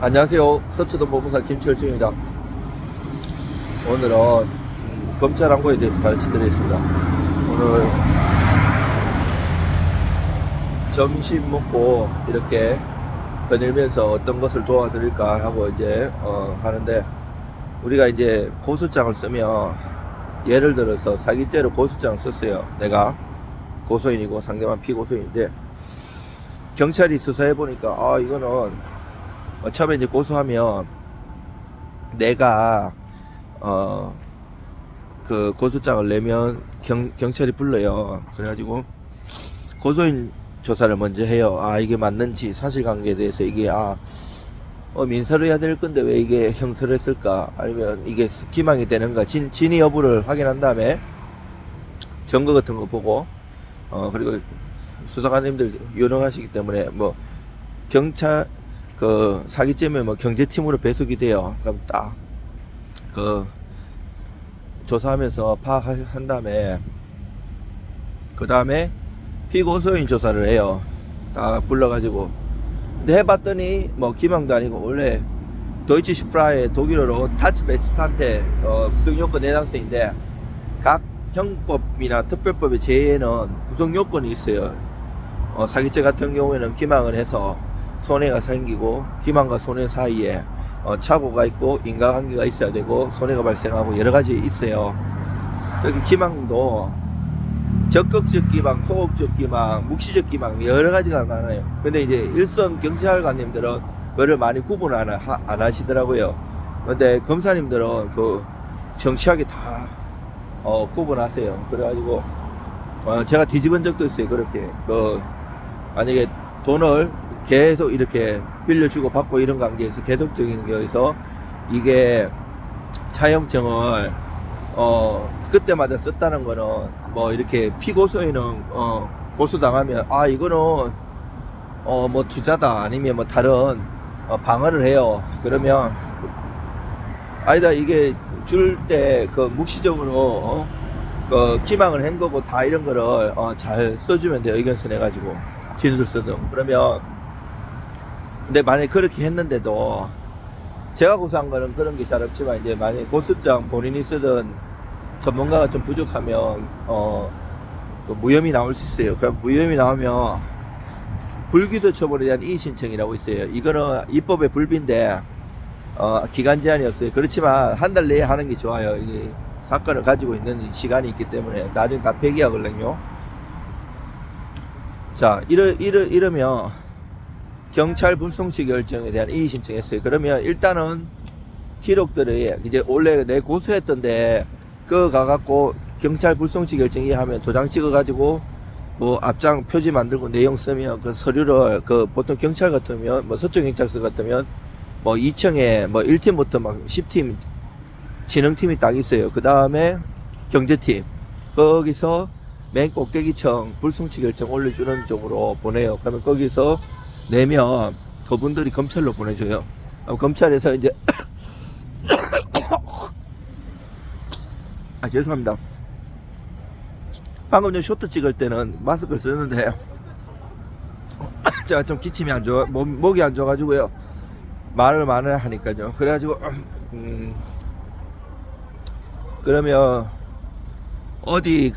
안녕하세요. 서초동 법무사 김철중입니다. 오늘은 검찰 항고에 대해서 가르쳐 드리겠습니다. 오늘 점심 먹고 이렇게 거닐면서 어떤 것을 도와드릴까 하고 이제 하는데, 우리가 이제 고소장을 쓰면, 예를 들어서 사기죄로 고소장을 썼어요. 내가 고소인이고 상대방 피고소인인데, 경찰이 수사해 보니까 이거는 처음에 이제 고소하면 내가 그 고소장을 내면 경찰이 불러요. 그래가지고 고소인 조사를 먼저 해요. 이게 맞는지, 사실관계에 대해서 이게 민사로 해야 될 건데 왜 이게 형사로 했을까, 아니면 이게 기망이 되는가, 진위 여부를 확인한 다음에 증거 같은 거 보고 그리고 수사관님들 유능하시기 때문에 뭐 경찰 그 사기죄면 뭐 경제팀으로 배속이 돼요. 그럼 딱 그 조사하면서 파악한 다음에 그 다음에 피고소인 조사를 해요. 딱 불러가지고. 근데 해봤더니 뭐 기망도 아니고, 원래 도이치 슈프라의 독일어로 타츠베스탄테 구성요건 해당성인데, 각 형법이나 특별법의 제에는 구성요건이 있어요. 사기죄 같은 경우에는 기망을 해서 손해가 생기고, 기망과 손해 사이에 착오가 있고 인과관계가 있어야 되고, 손해가 발생하고 여러가지 있어요. 특히 기망도 적극적 기망, 소극적 기망, 묵시적 기망 여러가지가 많아요. 근데 이제 일선 경찰관님들은 그걸 많이 구분을 안 하시더라고요. 근데 검사님들은 그 정치하게 다 구분하세요. 그래가지고 제가 뒤집은 적도 있어요. 그렇게 만약에 돈을 계속 이렇게 빌려주고 받고 이런 관계에서 계속적인 거에서 이게 차용증을 그때마다 썼다는 거는, 뭐 이렇게 피고소인은 고소당하면 이거는 뭐 투자다, 아니면 뭐 다른 방어를 해요. 그러면 아니다, 이게 줄 때 그 묵시적으로 기망을 한 거고 다 이런 거를 잘 써주면 돼요. 의견서 내가지고 진술 쓰든. 그러면 근데 만약에 그렇게 했는데도, 제가 고소한 거는 그런 게 잘 없지만, 이제 만약에 고소장 본인이 쓰던 전문가가 좀 부족하면 무혐의 나올 수 있어요. 그럼 무혐의 나오면 불기소 처벌에 대한 이의신청이라고 있어요. 이거는 입법의 불비인데 기간 제한이 없어요. 그렇지만 한 달 내에 하는 게 좋아요. 이게 사건을 가지고 있는 시간이 있기 때문에 나중에 다 폐기하거든요. 자, 이러면 경찰 불송치 결정에 대한 이의 신청했어요. 그러면 일단은 기록들이 이제 원래 내 고소했던데 그거 가갖고 경찰 불송치 결정 이해하면 도장 찍어가지고 뭐 앞장 표지 만들고 내용 쓰면 그 서류를 보통 경찰 같으면 뭐 서쪽 경찰서 같으면 뭐 2층에 뭐 1팀부터 막 10팀 진흥팀이 딱 있어요. 그 다음에 경제팀, 거기서 맨 꼭대기층 불송치 결정 올려주는 쪽으로 보내요. 그러면 거기서 내면 그분들이 검찰로 보내줘요. 검찰에서 이제 죄송합니다. 방금 전 쇼트 찍을 때는 마스크를 쓰는데 제가 좀 기침이 안 좋아, 목이 안 좋아가지고요, 말을 많이 하니까요. 그래가지고 그러면 어디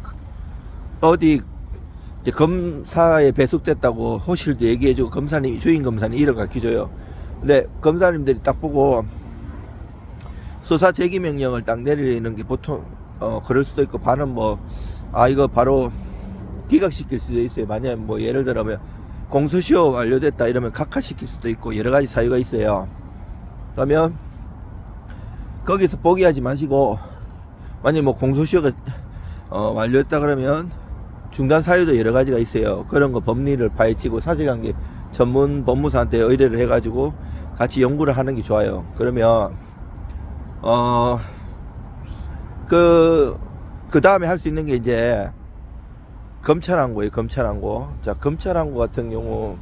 이제 검사에 배속됐다고 호실도 얘기해주고, 검사님이, 주인 검사님 이름 가르쳐줘요. 근데 검사님들이 딱 보고 수사 제기 명령을 딱 내리는 게 보통 그럴 수도 있고, 반은 뭐 이거 바로 기각시킬 수도 있어요. 만약에 뭐 예를 들면 공소시효 완료됐다 이러면 각하시킬 수도 있고, 여러가지 사유가 있어요. 그러면 거기서 포기하지 마시고, 만약에 뭐 공소시효가 완료했다 그러면 중단 사유도 여러 가지가 있어요. 그런 거 법리를 파헤치고 사실관계 전문 법무사한테 의뢰를 해가지고 같이 연구를 하는 게 좋아요. 그러면 그 다음에 할 수 있는 게 이제 검찰 항고예요. 검찰 항고. 자, 검찰 항고 같은 경우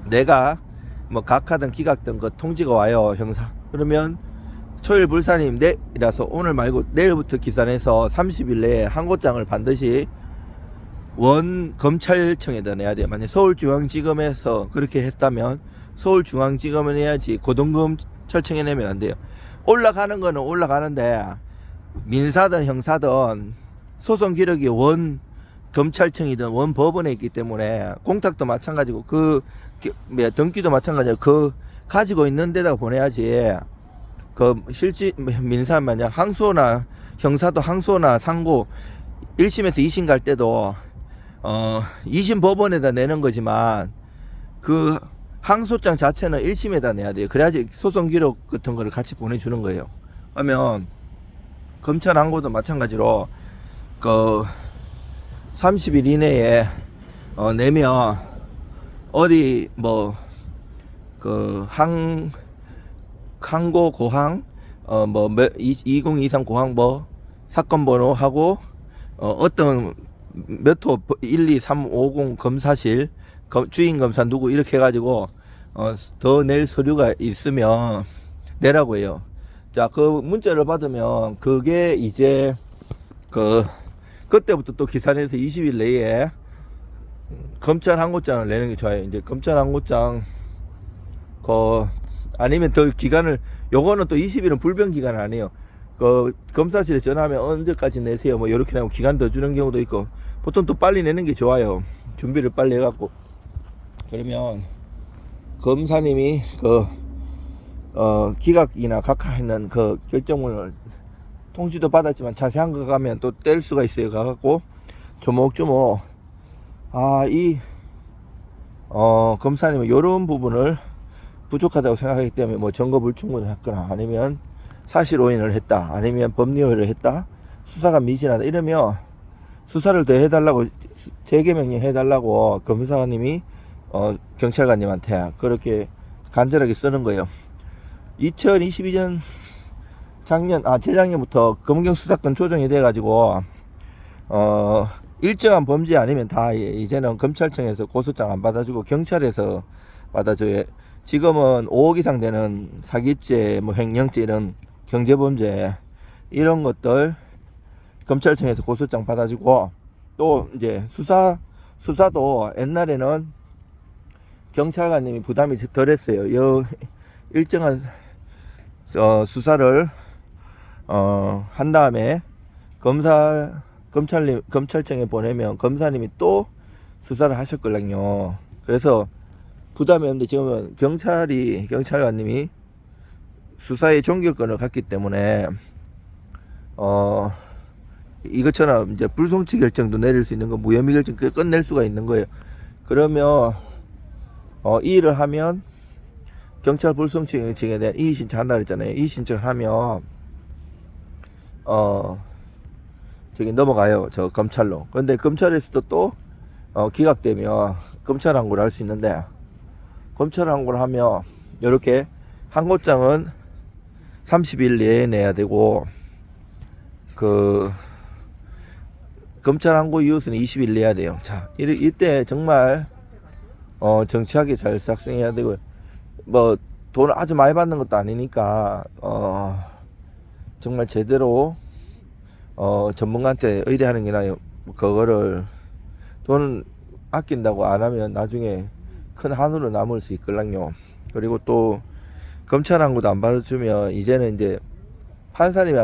내가 뭐 각하든 기각든 그 통지가 와요, 형사. 그러면 초일 불사님 내일이라서 오늘 말고 내일부터 기산해서 30일 내에 항고장을 반드시 원 검찰청에다 내야 돼요. 만약 서울중앙지검에서 그렇게 했다면 서울중앙지검은 해야지 고등검찰청에 내면 안 돼요. 올라가는 거는 올라가는데 민사든 형사든 소송 기록이 원 검찰청이든 원 법원에 있기 때문에 공탁도 마찬가지고 등기도 마찬가지고 그 가지고 있는 데다가 보내야지. 그 실질 민사 만약 항소나 형사도 항소나 상고 1심에서 2심 갈 때도 2심 법원에다 내는 거지만 그 항소장 자체는 1심에다 내야 돼요. 그래야지 소송 기록 같은 거를 같이 보내주는 거예요. 그러면 검찰 항고도 마찬가지로 그 30일 이내에 내면 어디 뭐 그 항고 고항 2023 고항 뭐 사건 번호하고 어떤 몇 호 1, 2, 3, 50 검사실 주인 검사 누구 이렇게 해가지고 더 낼 서류가 있으면 내라고 해요. 자, 그 문자를 받으면 그게 이제 그때부터 또 기사 내서 20일 내에 검찰 항고장을 내는 게 좋아요. 이제 검찰 항고장 아니면 더 기간을 요거는 또 20일은 불변 기간 아니에요. 검사실에 전화하면 언제까지 내세요 뭐 이렇게 하고 기간 더 주는 경우도 있고 보통 또 빨리 내는 게 좋아요. 준비를 빨리 해갖고 그러면 검사님이 기각이나 각하했는 그 결정문을 통지도 받았지만 자세한 거 가면 또 뗄 수가 있어요. 가갖고 조목조목 검사님은 요런 부분을 부족하다고 생각하기 때문에 뭐 증거 불충분을 했거나 아니면 사실 오인을 했다 아니면 법리 오인을 했다 수사가 미진하다 이러면 수사를 더 해달라고 재개명령 해달라고 검사님이 경찰관님한테 그렇게 간절하게 쓰는 거예요. 2022년 재작년부터 검경수사권 조정이 돼가지고 일정한 범죄 아니면 다 이제는 검찰청에서 고소장 안 받아주고 경찰에서 받아줘요. 지금은 5억 이상 되는 사기죄, 뭐 횡령죄 이런 경제범죄 이런 것들 검찰청에서 고소장 받아주고 또 이제 수사도 옛날에는 경찰관님이 부담이 덜했어요. 일정한 수사를 한 다음에 검찰청에 보내면 검사님이 또 수사를 하셨거든요. 그래서 부담이 없는데 지금은 경찰관님이 수사의 종결권을 갖기 때문에 이것처럼 이제 불송치 결정도 내릴 수 있는 거, 무혐의 결정 끝낼 수가 있는 거예요. 그러면 이 일을 하면 경찰 불송치에 대한 이의 신청한다 그랬잖아요. 이의 신청을 하면 저기 넘어가요. 저 검찰로. 근데 검찰에서도 또 기각되면 검찰 항고를 할 수 있는데 검찰 항고를 하면 이렇게 항고장은 30일 내에 내야 되고 검찰 항고 이웃은 20일 내야 돼요. 자, 이때 정말 정치하게 잘 작성해야 되고 뭐 돈을 아주 많이 받는 것도 아니니까 정말 제대로 전문가한테 의뢰하는 게 나아요. 그거를 돈 아낀다고 안 하면 나중에 큰 한우로 남을 수 있거든요. 그리고 또 검찰 항고도 안 받아주면 이제는 이제 판사님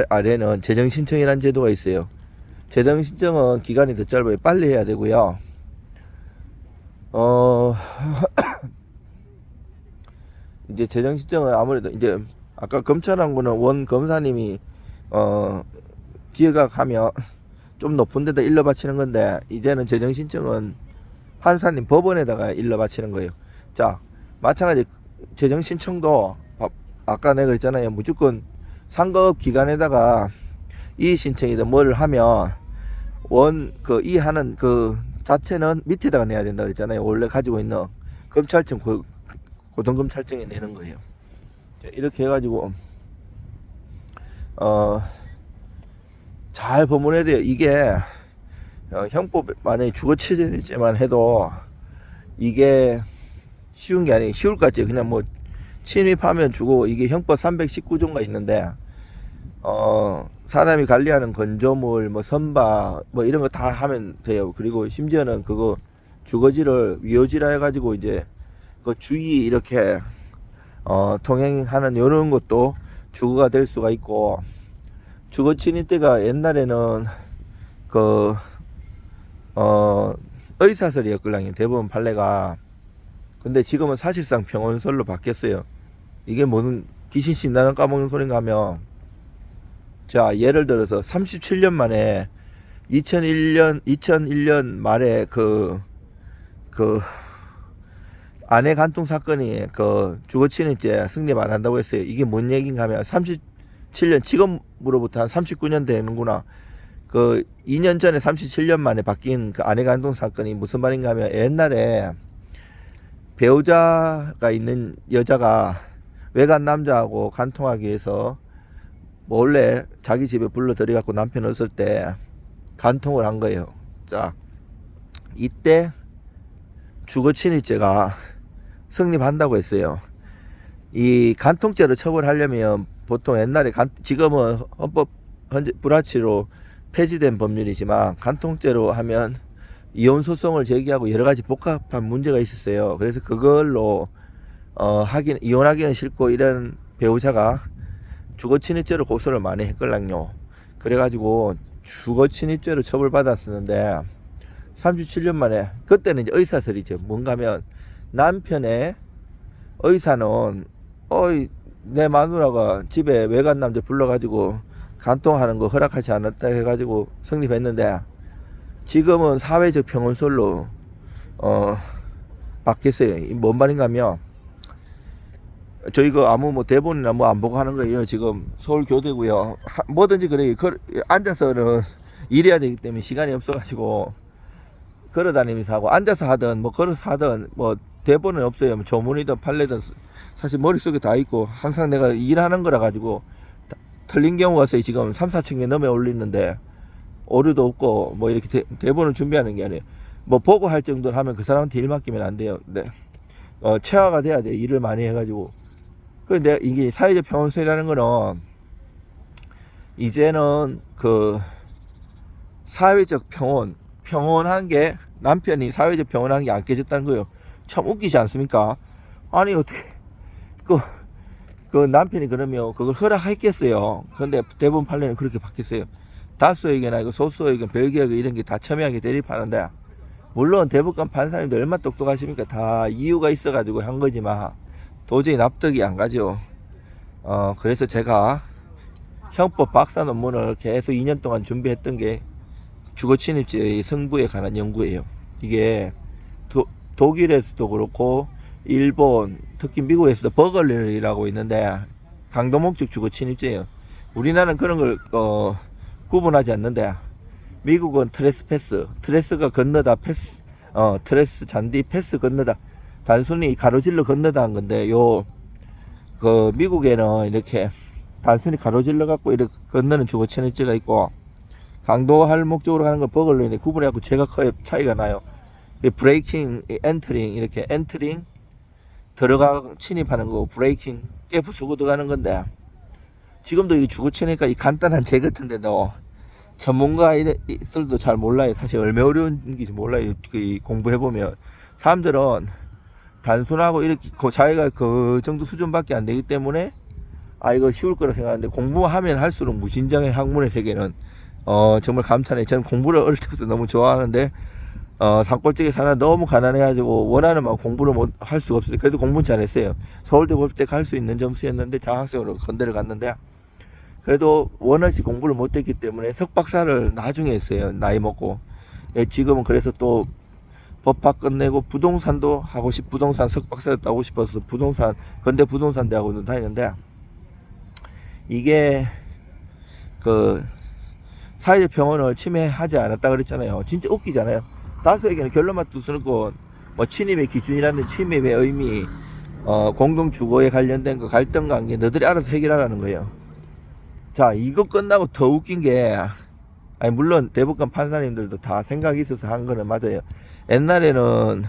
아래는 재정신청이라는 제도가 있어요. 재정신청은 기간이 더 짧아요. 빨리 해야 되고요. 이제 재정신청은 아무래도 이제 아까 검찰 항고는 원 검사님이 기각하면 좀 높은 데다 일러 바치는 건데 이제는 재정신청은 판사님 법원에다가 일러 바치는 거예요. 자, 마찬가지 재정신청도 아까 내가 그랬잖아요. 무조건 상급 기관에다가 이의 신청이든 뭐를 하면 이하는 그 자체는 밑에다가 내야 된다 그랬잖아요. 원래 가지고 있는 검찰청 고등검찰청에 내는 거예요. 자, 이렇게 해가지고 잘 법문해야 돼요. 이게 형법 만약에 주거체제만 해도 이게 쉬운 게 아니에요. 쉬울 것 같지. 그냥 뭐 침입하면 주고 이게 형법 319조가 있는데 사람이 관리하는 건조물 뭐 선박 뭐 이런 거 다 하면 돼요. 그리고 심지어는 그거 주거지를 위호지라 해가지고 이제 그 주의 이렇게 통행하는 이런 것도 주거가 될 수가 있고, 주거 침입대가 옛날에는 그 의사설이었걸랑요, 대부분 판례가. 근데 지금은 사실상 병원설로 바뀌었어요. 이게 뭐는 귀신 신나는 까먹는 소린가 하면, 자 예를 들어서 37년 만에 2001년 말에 그 아내 간통 사건이 그 주거침입죄 성립 안 한다고 했어요. 이게 뭔 얘기인가 하면 37년, 지금으로부터 한 39년 되는구나. 그 2년 전에 37년 만에 바뀐 그 아내 간통 사건이 무슨 말인가 하면, 옛날에 배우자가 있는 여자가 외간 남자하고 간통하기 위해서 몰래 자기 집에 불러 들여갖고 남편 없을 때 간통을 한 거예요. 자, 이때 주거침입죄가 성립한다고 했어요. 이 간통죄로 처벌하려면 보통 옛날에 지금은 헌법 불합치로 폐지된 법률이지만, 간통죄로 하면 이혼 소송을 제기하고 여러 가지 복잡한 문제가 있었어요. 그래서 그걸로 이혼하기는 싫고 이런 배우자가 주거침입죄로 고소를 많이 했걸랑요. 그래가지고 주거침입죄로 처벌받았었는데, 37년 만에, 그때는 이제 의사설이죠. 뭔가 하면 남편의 의사는 내 마누라가 집에 외간 남자 불러가지고 간통하는 거 허락하지 않았다 해가지고 성립했는데, 지금은 사회적 평온설로 바뀌었어요. 뭔 말인가 하면, 저희가 아무 뭐 대본이나 뭐 안 보고 하는 거예요. 지금 서울교대고요. 뭐든지 그래요. 앉아서는 일해야 되기 때문에 시간이 없어가지고 걸어다니면서 하고, 앉아서 하든 뭐 걸어서 하든 뭐 대본은 없어요. 뭐 조문이든 판례든 사실 머릿속에 다 있고, 항상 내가 일하는 거라 가지고 틀린 경우가 있어요. 지금 3, 4천 개 넘어 올리는데 오류도 없고, 뭐 이렇게 대본을 준비하는 게 아니에요. 뭐 보고 할 정도로 하면 그 사람한테 일 맡기면 안 돼요. 네. 체화가 돼야 돼. 일을 많이 해가지고. 근데 이게 사회적 평온설이라는 거는, 이제는 그 사회적 평온한 게, 남편이 사회적 평온한 게 안 깨졌다는 거예요. 참 웃기지 않습니까? 아니 어떻게 그 남편이 그러면 그걸 허락했겠어요. 근데 대부분 판례는 그렇게 바뀌었어요. 다수의견 아니고 소수의견, 별개의견 이런 게 다 첨예하게 대립하는데, 물론 대법관 판사님들 얼마나 똑똑하십니까? 다 이유가 있어가지고 한 거지만 도저히 납득이 안 가죠. 그래서 제가 형법 박사 논문을 계속 2년 동안 준비했던 게 주거침입죄의 성부에 관한 연구예요. 이게 독일에서도 그렇고 일본, 특히 미국에서도 버글리라고 있는데 강도 목적 주거침입죄예요. 우리나라는 그런 걸 구분하지 않는데, 미국은 트레스가 건너다, 트레스 잔디 패스 건너다, 단순히 가로질러 건너다 한 건데, 미국에는 이렇게 단순히 가로질러 갖고 이렇게 건너는 주거침입죄가 있고, 강도할 목적으로 하는 걸 버글리인데 구분해갖고 제가 커요. 차이가 나요. 브레이킹, 엔터링, 이렇게 엔터링 들어가 침입하는 거고, 브레이킹 깨부수고 들어가는 건데, 지금도 이 주거침입니까? 이 간단한 제 같은데도 전문가들도 잘 몰라요. 사실 얼마나 어려운 건지 몰라요. 공부해보면 사람들은 단순하고 이렇게 자기가 그 정도 수준밖에 안 되기 때문에 이거 쉬울 거라 생각하는데, 공부하면 할수록 무진장의 학문의 세계는 정말 감탄해. 저는 공부를 어릴 때부터 너무 좋아하는데, 산골짜기 살아 너무 가난해가지고 원하는 만 공부를 못 할 수가 없어요. 그래도 공부는 잘했어요. 서울대 볼 때 갈 수 있는 점수였는데 장학생으로 건대를 갔는데, 그래도 원하시 공부를 못했기 때문에 석박사를 나중에 했어요. 나이 먹고. 지금은 그래서 또 법학 끝내고 부동산도 하고 부동산 석박사도 따고 싶어서 건대 부동산 대학원도 다니는데, 이게 사회적 평온을 침해하지 않았다 그랬잖아요. 진짜 웃기잖아요. 다수에게는 결론만 두서고, 뭐 침입의 기준이라는 침입의 의미, 공동 주거에 관련된 그 갈등 관계 너들이 알아서 해결하라는 거예요. 자, 이거 끝나고 더 웃긴 게, 물론 대법관 판사님들도 다 생각이 있어서 한 거는 맞아요. 옛날에는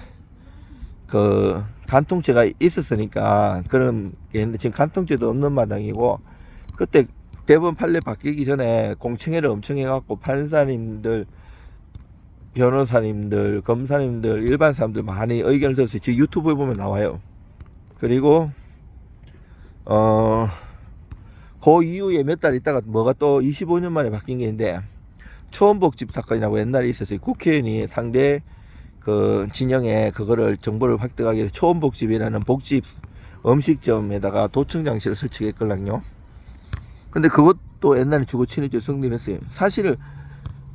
간통죄가 있었으니까 그런 게 있는데, 지금 간통죄도 없는 마당이고, 그때 대법원 판례 바뀌기 전에 공청회를 엄청 해갖고 판사님들 변호사님들, 검사님들, 일반 사람들 많이 의견을 들었어요. 지금 유튜브에 보면 나와요. 그리고 그 이후에 몇 달 있다가 뭐가 또 25년 만에 바뀐 게 있는데, 초원복집 사건이라고 옛날에 있었어요. 국회의원이 상대 그 진영에 그거를 정보를 획득하기 위해서 초원복집이라는 복집 음식점에다가 도청 장치를 설치했거든요. 근데 그것도 옛날에 주거침입죄 성립했어요. 사실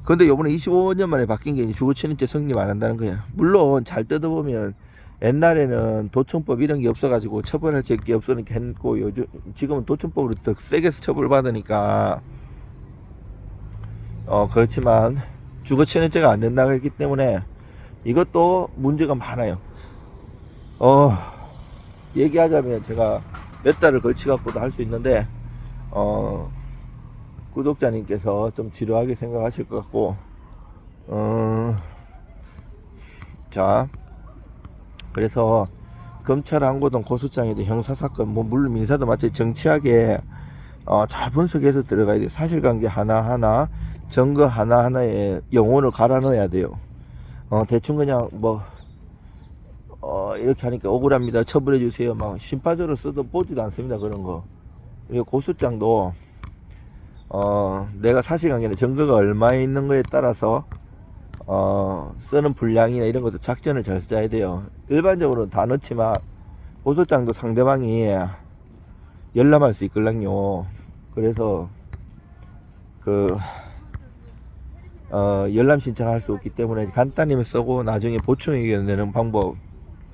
근데 요번에 25년 만에 바뀐 게 주거침입죄 성립 안 한다는 거예요. 물론 잘 뜯어보면 옛날에는 도청법 이런 게 없어가지고 처벌할 게 없으니까 했고, 요즘 지금은 도청법으로 더 세게 처벌받으니까 그렇지만 주거침입죄가 안 된다고 했기 때문에 이것도 문제가 많아요. 얘기하자면 제가 몇 달을 걸치 갖고도 할 수 있는데 구독자님께서 좀 지루하게 생각하실 것 같고, 자, 그래서 검찰 항고동 고소장에도 형사사건, 뭐 물론 민사도 마찬가지 정치하게 잘 분석해서 들어가야 돼요. 사실관계 하나하나, 증거 하나하나에 영혼을 갈아 넣어야 돼요. 대충 그냥 뭐 이렇게 하니까 억울합니다, 처벌해 주세요, 막 심파적으로 써도 보지도 않습니다, 그런 거. 그리고 고소장도 내가 사실관계는 증거가 얼마에 있는 거에 따라서 쓰는 분량이나 이런 것도 작전을 잘 짜야 돼요. 일반적으로는 다 넣지만 고소장도 상대방이 열람할 수 있거든요. 그래서 열람 신청할 수 없기 때문에 간단히만 쓰고 나중에 보충 의견 내는 방법,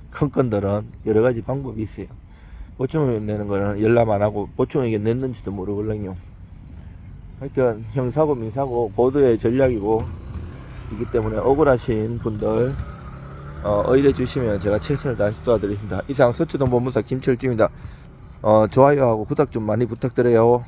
큰 건들은 여러 가지 방법이 있어요. 보충 의견 내는 거는 열람 안 하고 보충 의견 냈는지도 모르거든요. 하여튼 형사고 민사고 고도의 전략이고 이기 때문에 억울하신 분들 의뢰 주시면 제가 최선을 다해서 도와드리겠습니다. 이상 서초동 법무사 김철주입니다. 좋아요하고 구독 좀 많이 부탁드려요.